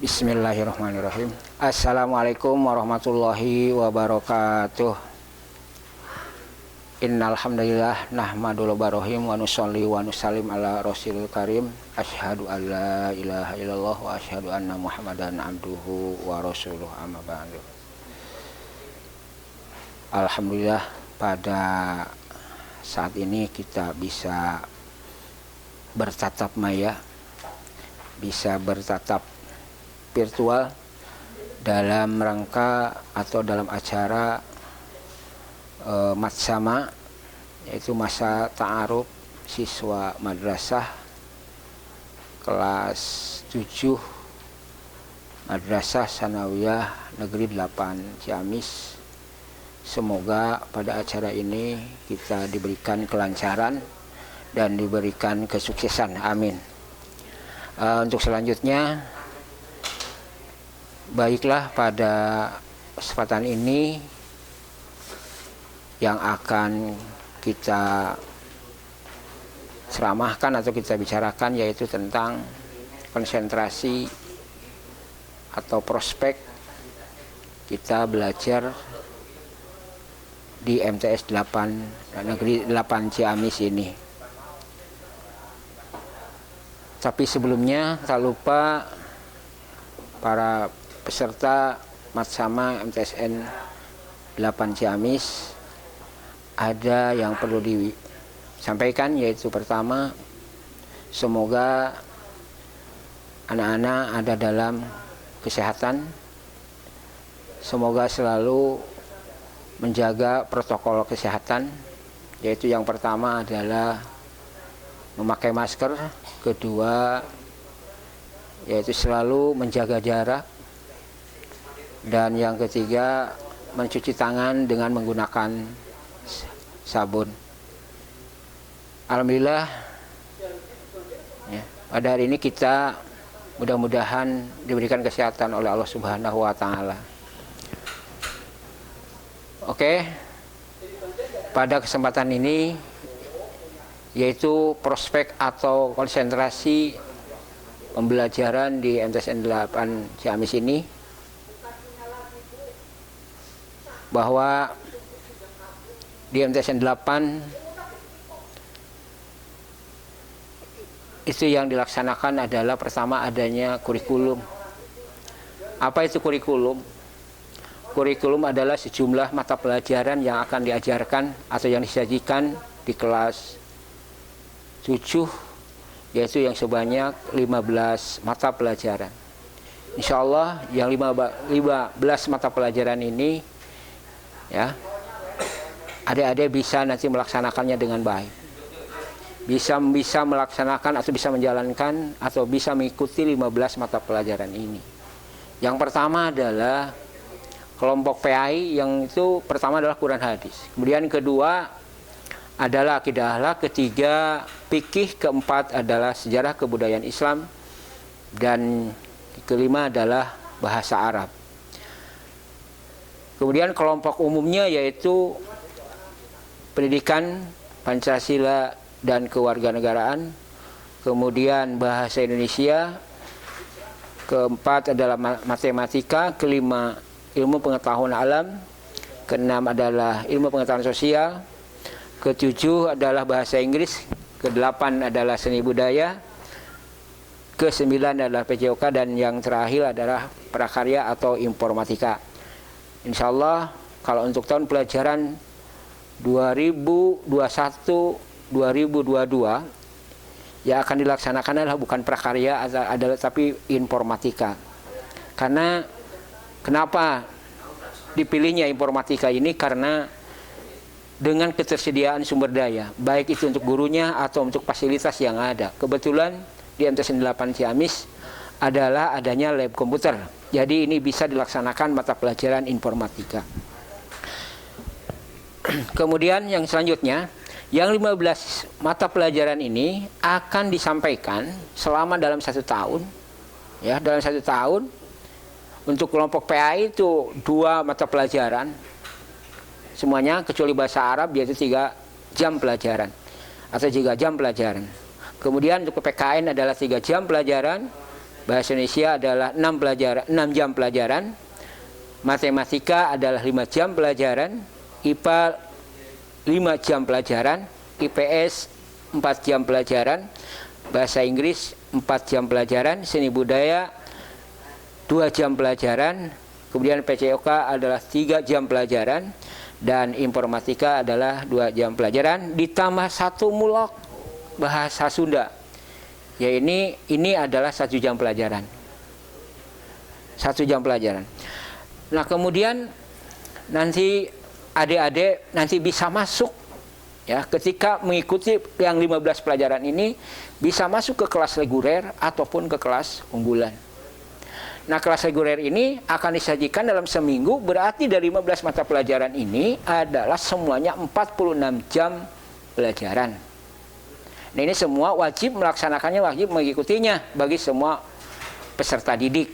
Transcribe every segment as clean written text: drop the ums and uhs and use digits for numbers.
Bismillahirrahmanirrahim. Assalamualaikum warahmatullahi wabarakatuh. Innal hamdalillah nahmadul barohim wa nusolli wa nusallim ala rasulil karim. Asyhadu an la ilaha illallah wa asyhadu anna muhammadan abduhu wa rasuluh, amma ba'du. Alhamdulillah, pada saat ini kita bisa bertatap maya, bisa bertatap virtual dalam rangka atau dalam acara matsama, yaitu masa ta'aruf siswa madrasah kelas 7 Madrasah Sanawiyah Negeri 8 Ciamis. Semoga pada acara ini kita diberikan kelancaran dan diberikan kesuksesan, amin. Untuk selanjutnya, baiklah, pada kesempatan ini yang akan kita ceramahkan atau kita bicarakan yaitu tentang konsentrasi atau prospek kita belajar di MTS 8 Negeri 8 Ciamis ini. Tapi sebelumnya tak lupa para peserta Matsama MTSN 8 Ciamis ada yang perlu disampaikan, yaitu pertama, semoga anak-anak ada dalam kesehatan, semoga selalu menjaga protokol kesehatan, yaitu yang pertama adalah memakai masker, kedua yaitu selalu menjaga jarak, dan yang ketiga mencuci tangan dengan menggunakan sabun. Alhamdulillah, ya, pada hari ini kita mudah-mudahan diberikan kesehatan oleh Allah Subhanahu wa Ta'ala. Oke, pada kesempatan ini yaitu prospek atau konsentrasi pembelajaran di MTSN 8 Ciamis ini, bahwa di MTSN 8 itu yang dilaksanakan adalah pertama adanya kurikulum. Apa itu kurikulum? Kurikulum adalah sejumlah mata pelajaran yang akan diajarkan atau yang disajikan di kelas 7, yaitu yang sebanyak 15 mata pelajaran. Insya Allah yang 15 mata pelajaran ini, ya, adik-adik bisa nanti melaksanakannya dengan baik, bisa melaksanakan atau bisa menjalankan atau bisa mengikuti 15 mata pelajaran ini. Yang pertama adalah kelompok PAI, yang itu pertama adalah Quran hadis, kemudian kedua adalah akidah akhlak, ketiga fikih, keempat adalah sejarah kebudayaan Islam, dan kelima adalah bahasa Arab. Kemudian kelompok umumnya yaitu pendidikan Pancasila dan kewarganegaraan, kemudian bahasa Indonesia, keempat adalah matematika, kelima ilmu pengetahuan alam, keenam adalah ilmu pengetahuan sosial, ketujuh adalah bahasa Inggris, kedelapan adalah seni budaya, kesembilan adalah PJOK, dan yang terakhir adalah prakarya atau informatika. Insya Allah kalau untuk tahun pelajaran 2021-2022 yang akan dilaksanakan adalah bukan prakarya adalah tapi informatika. Karena kenapa dipilihnya informatika ini? Karena dengan ketersediaan sumber daya, baik itu untuk gurunya atau untuk fasilitas yang ada. Kebetulan di MTSN 8 Ciamis adalah adanya lab komputer. Jadi ini bisa dilaksanakan mata pelajaran informatika. Kemudian yang selanjutnya, yang 15 mata pelajaran ini akan disampaikan selama dalam 1 tahun. Ya, dalam 1 tahun. Untuk kelompok PAI itu 2 mata pelajaran. Semuanya kecuali bahasa Arab, yaitu 3 jam pelajaran atau 3 jam pelajaran. Kemudian untuk PKN adalah 3 jam pelajaran, Bahasa Indonesia adalah 6 jam pelajaran. Matematika adalah 5 jam pelajaran. IPA 5 jam pelajaran. IPS 4 jam pelajaran. Bahasa Inggris 4 jam pelajaran. Seni budaya 2 jam pelajaran. Kemudian PCOK adalah 3 jam pelajaran. Dan informatika adalah 2 jam pelajaran. Ditambah 1 mulok bahasa Sunda. Ya ini adalah 1 jam pelajaran. 1 jam pelajaran. Nah kemudian nanti adik-adik nanti bisa masuk ya ketika mengikuti yang 15 pelajaran ini bisa masuk ke kelas reguler ataupun ke kelas unggulan. Nah kelas reguler ini akan disajikan dalam seminggu, berarti dari 15 mata pelajaran ini adalah semuanya 46 jam pelajaran. Nah ini semua wajib melaksanakannya, wajib mengikutinya bagi semua peserta didik.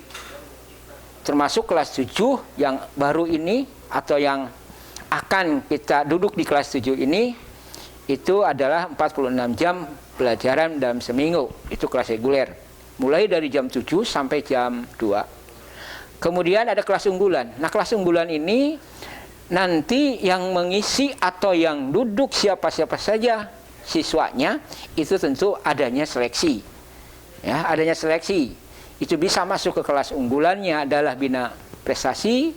Termasuk kelas 7 yang baru ini atau yang akan kita duduk di kelas 7 ini, itu adalah 46 jam pelajaran dalam seminggu. Itu kelas reguler. Mulai dari jam 7 sampai jam 2. Kemudian ada kelas unggulan. Nah kelas unggulan ini nanti yang mengisi atau yang duduk siapa-siapa saja siswanya, itu tentu adanya seleksi. Ya, adanya seleksi. Itu bisa masuk ke kelas unggulannya adalah bina prestasi.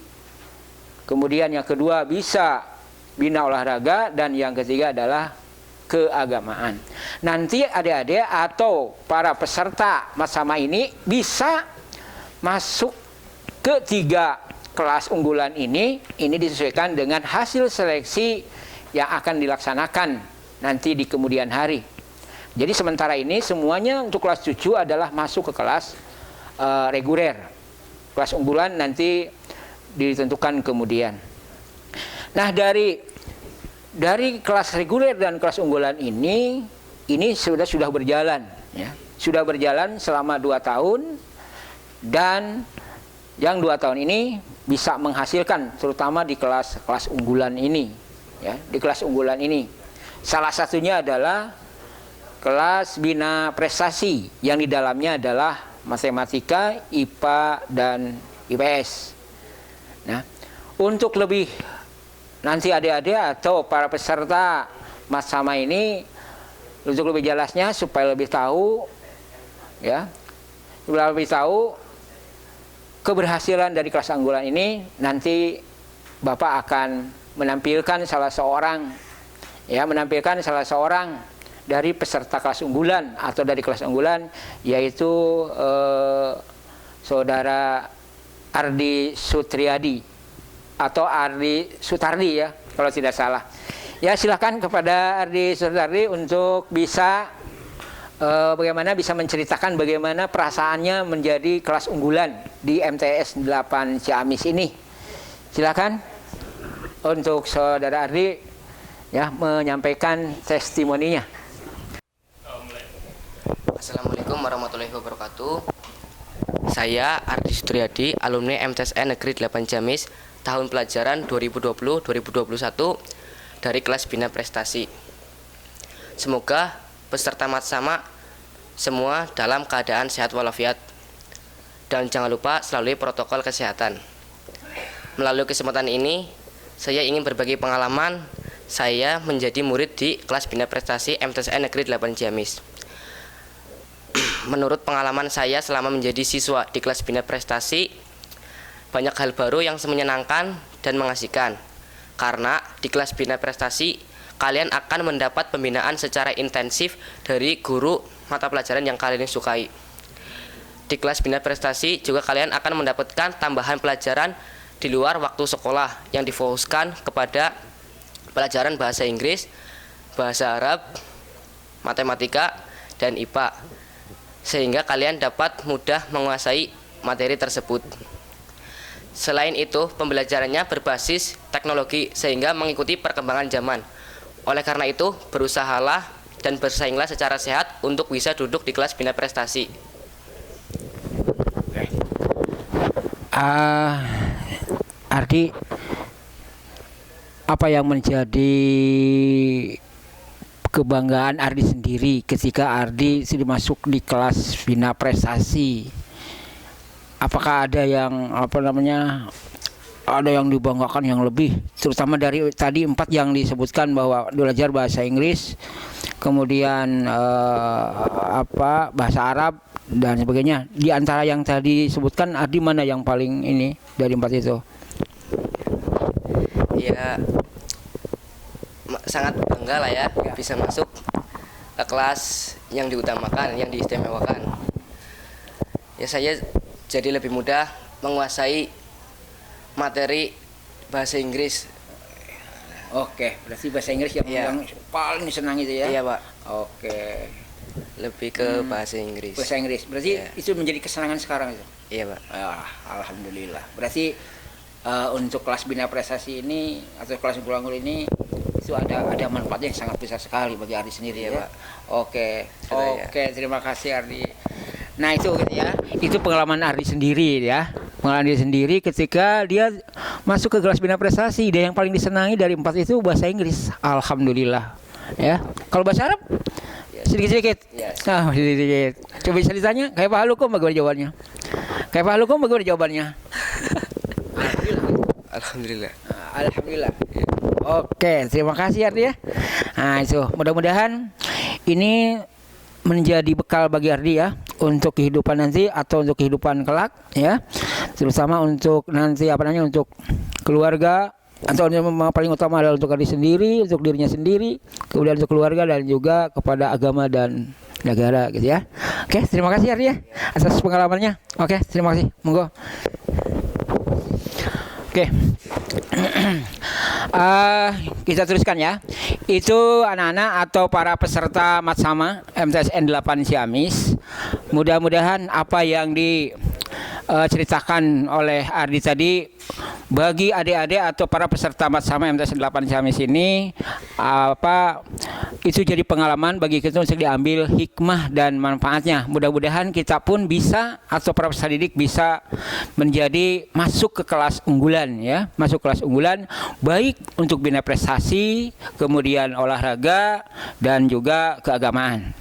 Kemudian yang kedua bisa bina olahraga. Dan yang ketiga adalah keagamaan. Nanti adik-adik atau para peserta Matsama ini bisa masuk ke 3 kelas unggulan ini. Ini disesuaikan dengan hasil seleksi yang akan dilaksanakan nanti di kemudian hari. Jadi sementara ini semuanya untuk kelas 7 adalah masuk ke kelas reguler. Kelas unggulan nanti ditentukan kemudian. Nah dari kelas reguler dan kelas unggulan ini sudah berjalan ya. Sudah berjalan selama 2 tahun, dan yang 2 tahun ini bisa menghasilkan terutama di kelas unggulan ini ya. Di kelas unggulan ini salah satunya adalah kelas bina prestasi yang di dalamnya adalah matematika, IPA, dan IPS. Nah, untuk lebih nanti adik-adik atau para peserta Matsama ini, untuk lebih jelasnya supaya lebih tahu ya, lebih tahu keberhasilan dari kelas unggulan ini, nanti Bapak akan menampilkan salah seorang dari peserta kelas unggulan atau dari kelas unggulan, yaitu Saudara Ardi Sutriadi atau Ardi Sutardi ya, kalau tidak salah. Ya silakan kepada Ardi Sutardi untuk bisa bagaimana bisa menceritakan bagaimana perasaannya menjadi kelas unggulan di MTS 8 Ciamis ini. Silakan untuk Saudara Ardi ya menyampaikan testimoninya. Assalamualaikum warahmatullahi wabarakatuh. Saya Ardi Sutriadi, alumni MTSN Negeri 8 Ciamis, tahun pelajaran 2020-2021 dari kelas Bina Prestasi. Semoga peserta Matsama semua dalam keadaan sehat walafiat, dan jangan lupa selalu protokol kesehatan. Melalui kesempatan ini, saya ingin berbagi pengalaman saya menjadi murid di kelas Bina Prestasi MTSN Negeri 8 Ciamis. Menurut pengalaman saya selama menjadi siswa di kelas Bina Prestasi, banyak hal baru yang menyenangkan dan mengasihkan. Karena di kelas Bina Prestasi, kalian akan mendapat pembinaan secara intensif dari guru mata pelajaran yang kalian sukai. Di kelas Bina Prestasi juga kalian akan mendapatkan tambahan pelajaran di luar waktu sekolah yang difokuskan kepada pelajaran bahasa Inggris, bahasa Arab, matematika, dan IPA. Sehingga kalian dapat mudah menguasai materi tersebut. Selain itu, pembelajarannya berbasis teknologi sehingga mengikuti perkembangan zaman. Oleh karena itu, berusahalah dan bersainglah secara sehat untuk bisa duduk di kelas Bina Prestasi. Ardi, apa yang menjadi kebanggaan Ardi sendiri ketika Ardi sudah masuk di kelas Bina Prestasi apakah ada yang ada yang dibanggakan yang lebih, terutama dari tadi 4 yang disebutkan bahwa belajar bahasa Inggris, kemudian bahasa Arab dan sebagainya. Di antara yang tadi disebutkan, Ardi mana yang paling ini dari 4 itu? Ya sangat bangga lah ya bisa masuk ke kelas yang diutamakan, yang diistimewakan. Ya saya jadi lebih mudah menguasai materi bahasa Inggris. Oke, berarti bahasa Inggris yang paling senang itu ya? Iya Pak. Oke. Lebih ke bahasa Inggris. Bahasa Inggris, berarti itu menjadi kesenangan sekarang itu? Iya Pak. Alhamdulillah. Berarti untuk kelas bina prestasi ini atau kelas Unggul ini itu ada manfaatnya yang sangat besar sekali bagi Ardi sendiri ya, Pak. Oke, terima kasih Ardi. Nah itu gitu ya, itu pengalaman Ardi sendiri ya. Pengalaman dia sendiri ketika dia masuk ke kelas bina prestasi, dia yang paling disenangi dari 4 itu bahasa Inggris. Alhamdulillah. Ya. Kalau bahasa Arab sedikit-sedikit. Sedikit. Coba bisa ditanya, kayak Pak Halukum bagaimana jawabannya? Kayak Pak Halukum bagaimana jawabannya? Alhamdulillah. Alhamdulillah. Oke, terima kasih Ardi ya. Nah, itu mudah-mudahan ini menjadi bekal bagi Ardi ya untuk kehidupan nanti atau untuk kehidupan kelak ya. Terutama untuk nanti untuk keluarga atau yang paling utama adalah untuk Ardi sendiri, untuk dirinya sendiri, kemudian untuk keluarga dan juga kepada agama dan negara gitu ya. Oke, terima kasih Ardi ya atas pengalamannya. Oke, terima kasih. Monggo. Oke. Kita teruskan ya. Itu anak-anak atau para peserta Matsama MTSN 8 Ciamis. Mudah-mudahan apa yang diceritakan oleh Ardi tadi bagi adik-adik atau para peserta Matsama MTSN 8 Ciamis ini itu jadi pengalaman bagi kita untuk diambil hikmah dan manfaatnya. Mudah-mudahan kita pun bisa atau para peserta didik bisa menjadi masuk ke kelas unggulan ya, masuk kelas unggulan baik untuk bina prestasi, kemudian olahraga dan juga keagamaan.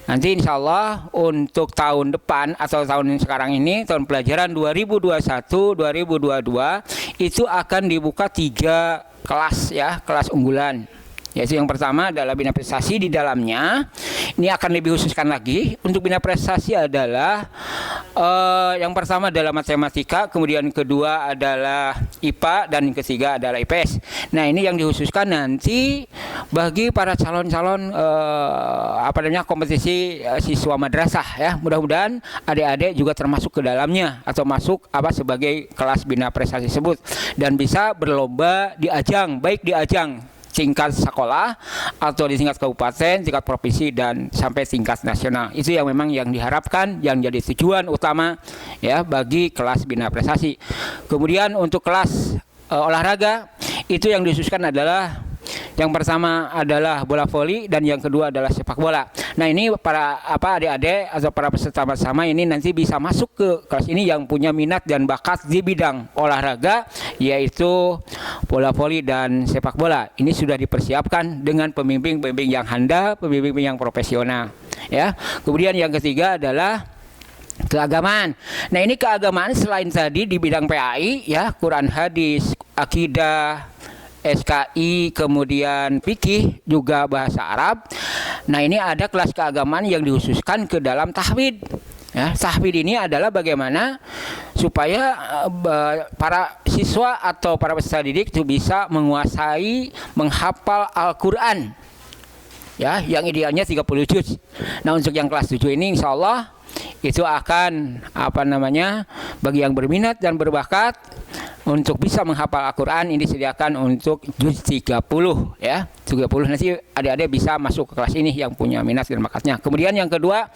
Nanti insya Allah untuk tahun depan atau tahun sekarang ini, tahun pelajaran 2021-2022 itu akan dibuka 3 kelas ya, kelas unggulan. Yaitu yang pertama adalah bina prestasi, di dalamnya ini akan lebih khususkan lagi. Untuk bina prestasi adalah yang pertama adalah matematika, kemudian kedua adalah IPA dan yang ketiga adalah IPS. Nah ini yang dikhususkan nanti bagi para calon-calon kompetisi siswa madrasah ya. Mudah-mudahan adik-adik juga termasuk ke dalamnya atau masuk sebagai kelas bina prestasi tersebut dan bisa berlomba di ajang, baik di ajang tingkat sekolah atau di tingkat kabupaten, tingkat provinsi dan sampai tingkat nasional. Itu yang memang yang diharapkan, yang jadi tujuan utama ya bagi kelas bina prestasi. Kemudian untuk kelas olahraga itu yang dikhususkan adalah yang pertama adalah bola voli dan yang kedua adalah sepak bola. Nah ini para adik-adik atau para peserta bersama ini nanti bisa masuk ke kelas ini yang punya minat dan bakat di bidang olahraga, yaitu bola voli dan sepak bola. Ini sudah dipersiapkan dengan pembimbing-pembimbing yang handal, pembimbing yang profesional. Ya. Kemudian yang ketiga adalah keagamaan. Nah ini keagamaan selain tadi di bidang PAI ya, Quran hadis, akidah, SKI, kemudian fikih, juga bahasa Arab. Nah ini ada kelas keagamaan yang dikhususkan ke dalam tahfidz. Ya, tahfidz ini adalah bagaimana supaya para siswa atau para peserta didik itu bisa menguasai, menghafal Al-Quran. Ya, yang idealnya 30 juz. Nah untuk yang kelas 7 ini insya Allah itu akan bagi yang berminat dan berbakat untuk bisa menghafal Al-Quran ini disediakan untuk juz 30 ya. 30 nanti adik-adik bisa masuk ke kelas ini yang punya minat dan bakatnya. Kemudian yang kedua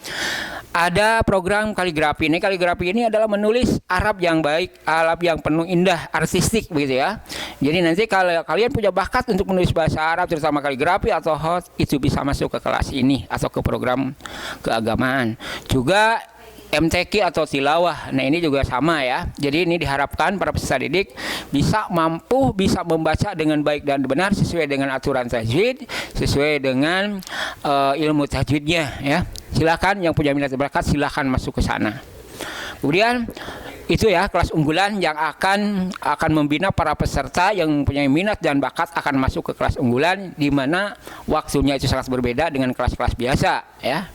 ada program kaligrafi. Ini kaligrafi ini adalah menulis Arab yang baik, Arab yang penuh indah, artistik begitu ya. Jadi nanti kalau kalian punya bakat untuk menulis bahasa Arab terutama kaligrafi atau hot, itu bisa masuk ke kelas ini atau ke program keagamaan. Juga MTQ atau tilawah. Nah ini juga sama ya. Jadi ini diharapkan para peserta didik bisa membaca dengan baik dan benar sesuai dengan aturan tajwid, sesuai dengan ilmu tajwidnya ya. Silakan yang punya minat dan bakat silakan masuk ke sana. Kemudian Itu ya kelas unggulan yang akan membina para peserta yang mempunyai minat dan bakat akan masuk ke kelas unggulan, di mana waktunya itu sangat berbeda dengan kelas-kelas biasa ya.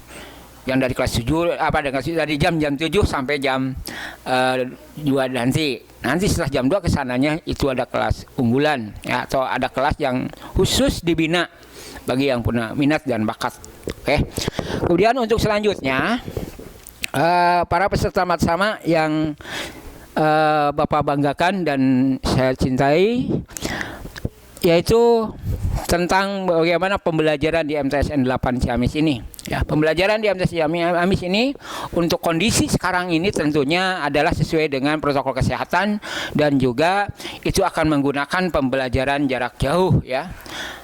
Yang dari kelas 7 dari jam 7 sampai jam 2 nanti. Nanti setelah jam 2 kesananya itu ada kelas unggulan ya, atau ada kelas yang khusus dibina bagi yang punya minat dan bakat. Oke. Kemudian untuk selanjutnya para peserta matsama yang Bapak banggakan dan saya cintai, yaitu tentang bagaimana pembelajaran di MTSN 8 Ciamis ini. Ya, pembelajaran di MTS Ciamis ini untuk kondisi sekarang ini tentunya adalah sesuai dengan protokol kesehatan, dan juga itu akan menggunakan pembelajaran jarak jauh ya.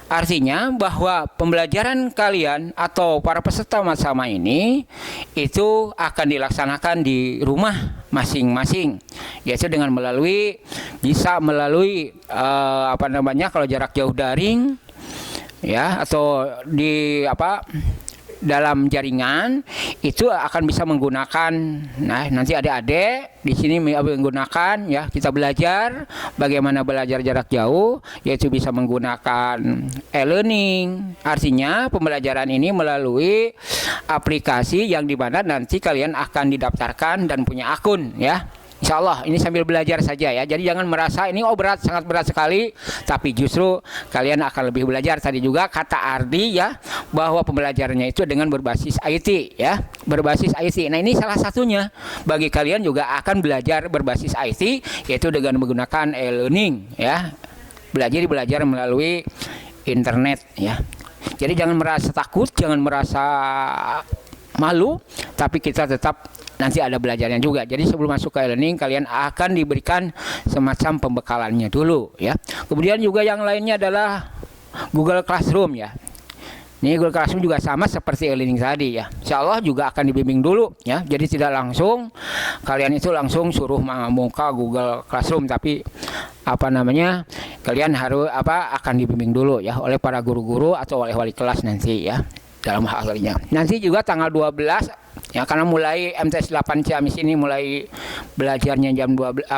Artinya bahwa pembelajaran kalian atau para peserta matsama ini itu akan dilaksanakan di rumah masing-masing, yaitu dengan bisa melalui kalau jarak jauh daring ya, atau di dalam jaringan itu akan bisa menggunakan. Nah, nanti adik-adik di sini menggunakan ya, kita belajar bagaimana belajar jarak jauh, yaitu bisa menggunakan e-learning. Artinya pembelajaran ini melalui aplikasi yang dimana nanti kalian akan didaftarkan dan punya akun ya. Insya Allah ini sambil belajar saja ya. Jadi jangan merasa ini berat, sangat berat sekali. Tapi justru kalian akan lebih belajar. Tadi juga kata Ardi ya, bahwa pembelajarannya itu dengan berbasis IT ya. Berbasis IT. Nah ini salah satunya. Bagi kalian juga akan belajar berbasis IT, yaitu dengan menggunakan e-learning ya. Belajar melalui internet ya. Jadi jangan merasa takut, jangan merasa malu, tapi kita tetap nanti ada belajarnya juga. Jadi sebelum masuk ke e-learning kalian akan diberikan semacam pembekalannya dulu ya. Kemudian juga yang lainnya adalah Google Classroom ya. Ini Google Classroom juga sama seperti e-learning tadi ya. Insya Allah juga akan dibimbing dulu ya. Jadi tidak langsung kalian itu langsung suruh membuka Google Classroom, tapi kalian harus akan dibimbing dulu ya oleh para guru-guru atau oleh wali kelas nanti ya dalam hal ini. Nanti juga tanggal 12 ya, karena mulai MTS 8 Ciamis ini mulai belajarnya jam 12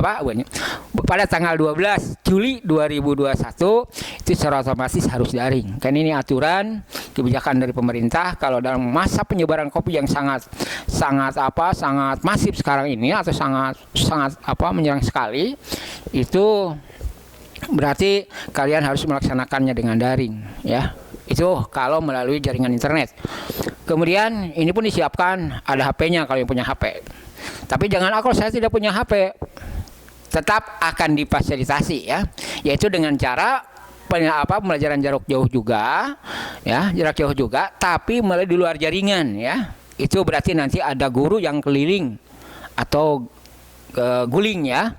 pada tanggal 12 Juli 2021 itu secara otomatis harus daring. Kan ini aturan kebijakan dari pemerintah. Kalau dalam masa penyebaran Covid yang sangat masif sekarang ini, atau sangat menyerang sekali, itu berarti kalian harus melaksanakannya dengan daring ya. Itu kalau melalui jaringan internet. Kemudian ini pun disiapkan ada HP-nya kalau yang punya HP. Tapi jangan kalau saya tidak punya HP, tetap akan difasilitasi ya, yaitu dengan cara pembelajaran jarak jauh juga ya, jarak jauh juga, tapi melalui di luar jaringan ya. Itu berarti nanti ada guru yang keliling atau guling ya,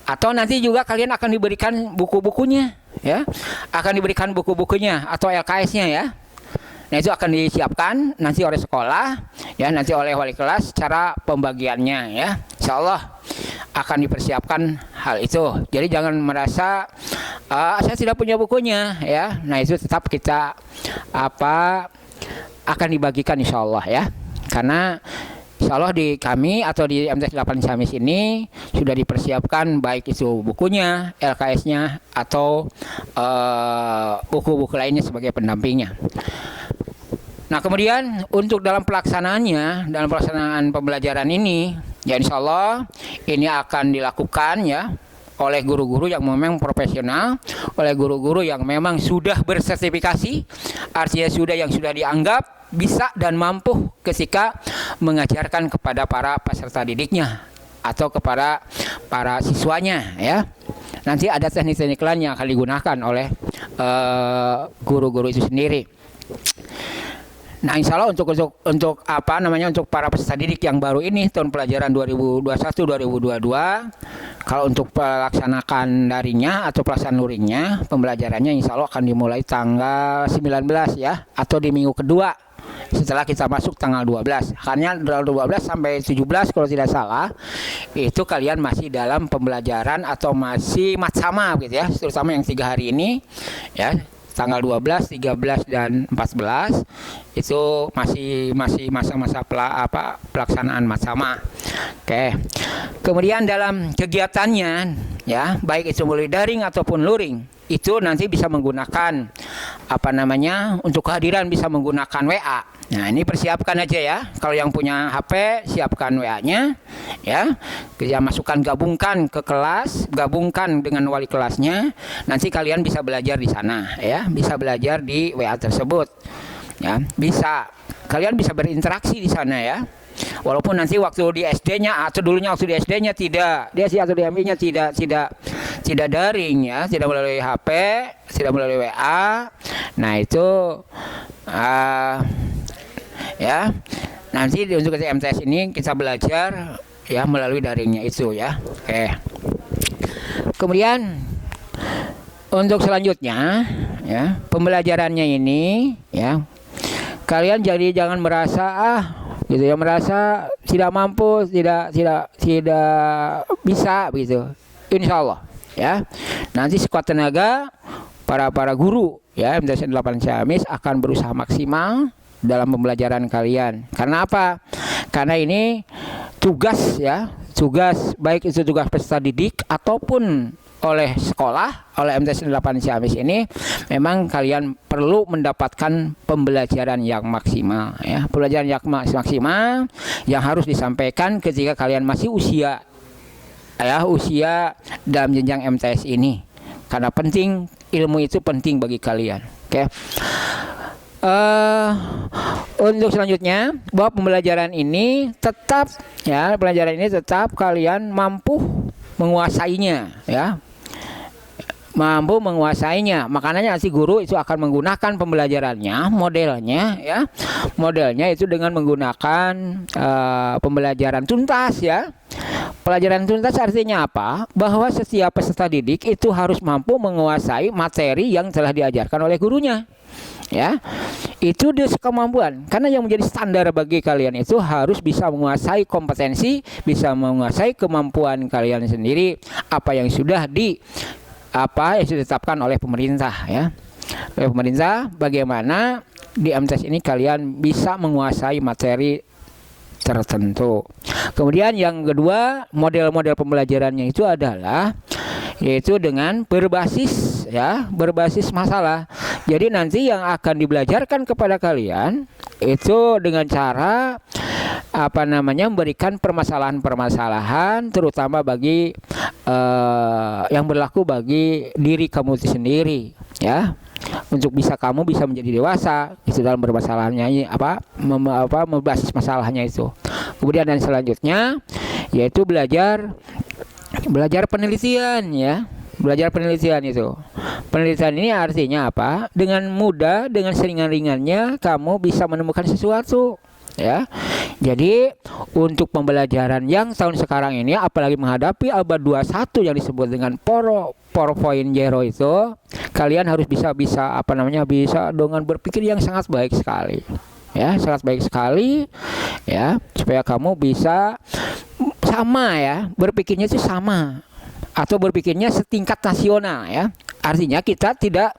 atau nanti juga kalian akan diberikan buku-bukunya ya, akan diberikan buku-bukunya atau LKS-nya ya. Nah itu akan disiapkan nanti oleh sekolah ya, nanti oleh wali kelas cara pembagiannya ya. Insya Allah akan dipersiapkan hal itu. Jadi jangan merasa saya tidak punya bukunya ya. Nah itu tetap kita akan dibagikan insya Allah ya. Karena insya Allah di kami atau di MTS 8 Ciamis ini sudah dipersiapkan baik itu bukunya, LKS-nya, atau buku-buku lainnya sebagai pendampingnya. Nah kemudian untuk dalam pelaksanaan pembelajaran ini ya, insya Allah ini akan dilakukan ya oleh guru-guru yang memang profesional, oleh guru-guru yang memang sudah bersertifikasi, artinya sudah dianggap bisa dan mampu ketika mengajarkan kepada para peserta didiknya atau kepada para siswanya ya. Nanti ada teknik-teknik lain yang akan digunakan oleh guru-guru itu sendiri. Nah, insya Allah untuk para peserta didik yang baru ini tahun pelajaran 2021-2022, kalau untuk pelaksanakan daringnya atau pelaksanaan luringnya, pembelajarannya insya Allah akan dimulai tanggal 19 ya, atau di minggu kedua setelah kita masuk tanggal 12. Hanya dari 12 sampai 17 kalau tidak salah, itu kalian masih dalam pembelajaran atau masih matsama gitu ya, terutama yang 3 hari ini ya. Tanggal 12, 13 dan 14 itu masih masa-masa pelaksanaan matsama. Oke. Kemudian dalam kegiatannya ya, baik itu melalui daring ataupun luring, itu nanti bisa menggunakan untuk kehadiran bisa menggunakan WA. Nah, ini persiapkan aja ya. Kalau yang punya HP, siapkan WA-nya ya. Kita masukkan, gabungkan ke kelas, gabungkan dengan wali kelasnya. Nanti kalian bisa belajar di sana ya, bisa belajar di WA tersebut. Ya, bisa. Kalian bisa berinteraksi di sana ya. Walaupun nanti waktu di SD-nya atau dulunya waktu di SD-nya tidak, dia sih atau di MP-nya tidak daring ya, tidak melalui HP, tidak melalui WA. Nah, itu ya. Nanti untuk MTS ini kita belajar ya melalui daringnya itu ya. Oke. Kemudian untuk selanjutnya ya, pembelajarannya ini ya. Kalian jadi jangan merasa gitu ya, merasa tidak mampu, tidak bisa begitu. Insya Allah ya, nanti sekuat tenaga para guru ya MTS 8 Ciamis akan berusaha maksimal dalam pembelajaran kalian. Karena apa? Karena ini tugas ya, tugas baik itu tugas peserta didik ataupun oleh sekolah, oleh MTS 8 Ciamis ini memang kalian perlu mendapatkan pembelajaran yang maksimal ya. Pembelajaran yang maksimal yang harus disampaikan ketika kalian masih usia dalam jenjang MTS ini. Karena penting, ilmu itu penting bagi kalian. Oke. Untuk selanjutnya, bahwa pembelajaran ini tetap kalian mampu menguasainya ya. Mampu menguasainya. Makanya si guru itu akan menggunakan pembelajarannya, modelnya itu dengan menggunakan pembelajaran tuntas ya. Pelajaran tuntas artinya apa? Bahwa setiap peserta didik itu harus mampu menguasai materi yang telah diajarkan oleh gurunya ya. Itu dia kemampuan, karena yang menjadi standar bagi kalian itu harus bisa menguasai kompetensi, bisa menguasai kemampuan kalian sendiri, apa yang sudah ditetapkan oleh pemerintah ya. Oleh pemerintah, bagaimana di MTS ini kalian bisa menguasai materi tertentu. Kemudian yang kedua, model-model pembelajarannya itu adalah yaitu dengan berbasis masalah. Jadi nanti yang akan dibelajarkan kepada kalian itu dengan cara memberikan permasalahan-permasalahan terutama bagi yang berlaku bagi diri kamu sendiri ya. Untuk kamu bisa menjadi dewasa itu dalam bermasalahnya membasis masalahnya itu. Kemudian dan selanjutnya yaitu belajar penelitian ya. Belajar penelitian itu. Penelitian ini artinya apa? Dengan mudah, dengan seringan-ringannya kamu bisa menemukan sesuatu ya. Jadi untuk pembelajaran yang tahun sekarang ini, apalagi menghadapi abad 21 yang disebut dengan 4.0 itu, kalian harus bisa dengan berpikir yang sangat baik sekali ya, sangat baik sekali ya, supaya kamu bisa sama ya, berpikirnya itu sama atau berpikirnya setingkat nasional ya. Artinya kita tidak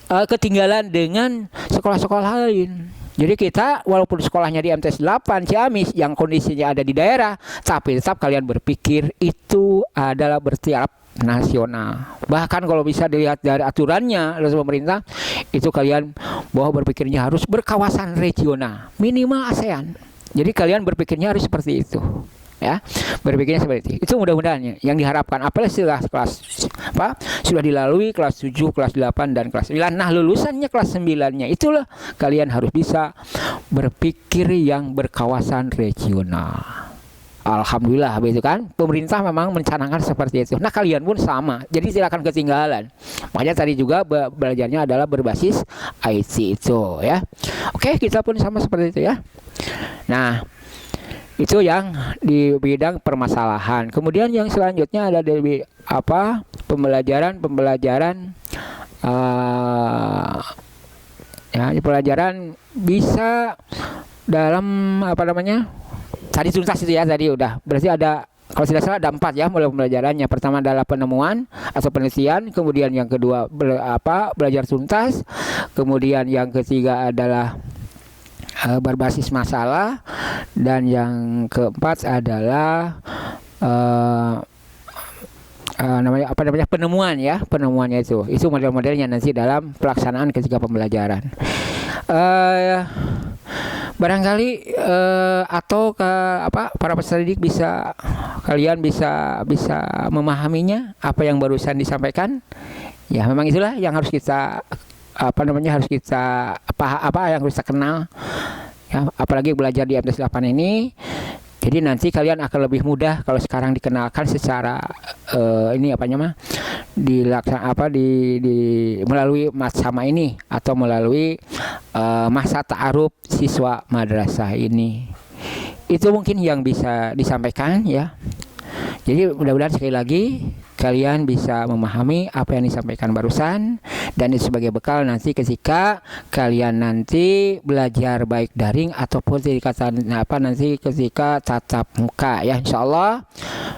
ketinggalan dengan sekolah-sekolah lain. Jadi kita walaupun sekolahnya di MTS 8 Ciamis yang kondisinya ada di daerah, tapi tetap kalian berpikir itu adalah bertiap nasional. Bahkan kalau bisa dilihat dari aturannya dari pemerintah, itu kalian bahwa berpikirnya harus berkawasan regional, minimal ASEAN. Jadi kalian berpikirnya harus seperti itu. Ya, berpikirnya seperti itu. Itu mudah-mudahan yang diharapkan. Apalagi setelah sudah dilalui kelas 7, kelas 8 dan kelas 9. Nah, lulusannya kelas 9-nya itulah kalian harus bisa berpikir yang berkawasan regional. Alhamdulillah begitu kan. Pemerintah memang mencanangkan seperti itu. Nah, kalian pun sama. Jadi tidak akan ketinggalan. Makanya tadi juga belajarnya adalah berbasis IT itu ya. Oke, kita pun sama seperti itu ya. Nah, itu yang di bidang permasalahan. Kemudian yang selanjutnya ada dari pembelajaran pelajaran bisa dalam tadi tuntas itu ya, tadi udah. Berarti ada, kalau tidak salah ada 4 ya mulai pembelajarannya. Pertama adalah penemuan atau penelitian, kemudian yang kedua belajar tuntas, kemudian yang ketiga adalah berbasis masalah, Dan yang keempat adalah namanya penemuan ya, penemuannya itu model-modelnya nanti dalam pelaksanaan ketika pembelajaran. Barangkali atau para peserta didik kalian bisa memahaminya apa yang barusan disampaikan. Ya, memang itulah yang harus kita harus kita yang harus kita kenal ya, apalagi belajar di MTs 8 ini. Jadi nanti kalian akan lebih mudah kalau sekarang dikenalkan secara melalui sama ini atau melalui masa ta'aruf siswa madrasah ini. Itu mungkin yang bisa disampaikan ya. Jadi mudah-mudahan sekali lagi kalian bisa memahami apa yang disampaikan barusan, dan itu sebagai bekal nanti ketika kalian nanti belajar baik daring ataupun ketika tatap muka ya, insyaallah.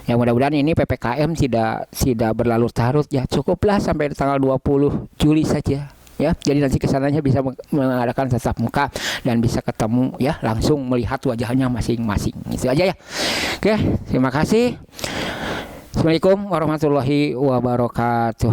Ya mudah-mudahan ini PPKM tidak berlarut-larut ya, cukuplah sampai tanggal 20 Juli saja. Ya, jadi nanti kesananya bisa mengadakan tatap muka dan bisa ketemu ya, langsung melihat wajahnya masing-masing. Itu aja ya. Oke, terima kasih. Assalamualaikum warahmatullahi wabarakatuh.